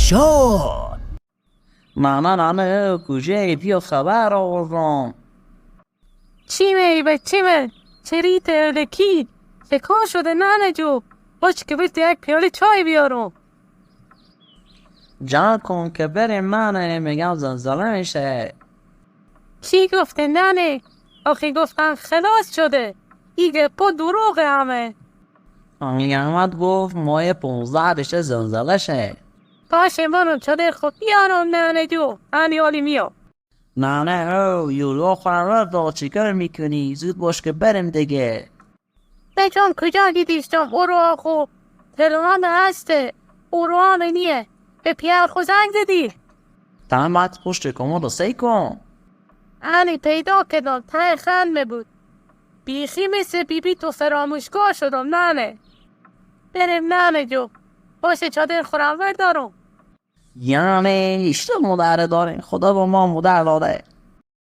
شد. نه کجایی؟ بیا خبر آوردم. چیمه بچیمه چریت الکی فکر شده ننه جو. باش که بهت یک پیاله چای بیارم. جمع کن که بریم ننه، میگم زلزله میشه. چی گفته ننه؟ آخه گفتن خلاص شده. ایگه پا دروغه همه. احمد گفت ماه 15 بشه زلزله شه. باشه منو چادر خود بیارم ننه جو. انیالی میام. نه یورو خورم را چیکار میکنی؟ زود باش که بریم دیگه. بچم کجا دیدیستم او رو آخو تلوان هسته او رو همه نیه. به پیار خود زنگ زدی. تمت پشت کمد رو سی کن. انی پیدا کردم ته خنمه بود. بیخی مثل بیبی تو فراموشگاه شدم ننه. بریم ننه جو. باشه چادر خورم دارم. یعنی اشته مادر داریم، خدا با ما مادر داده.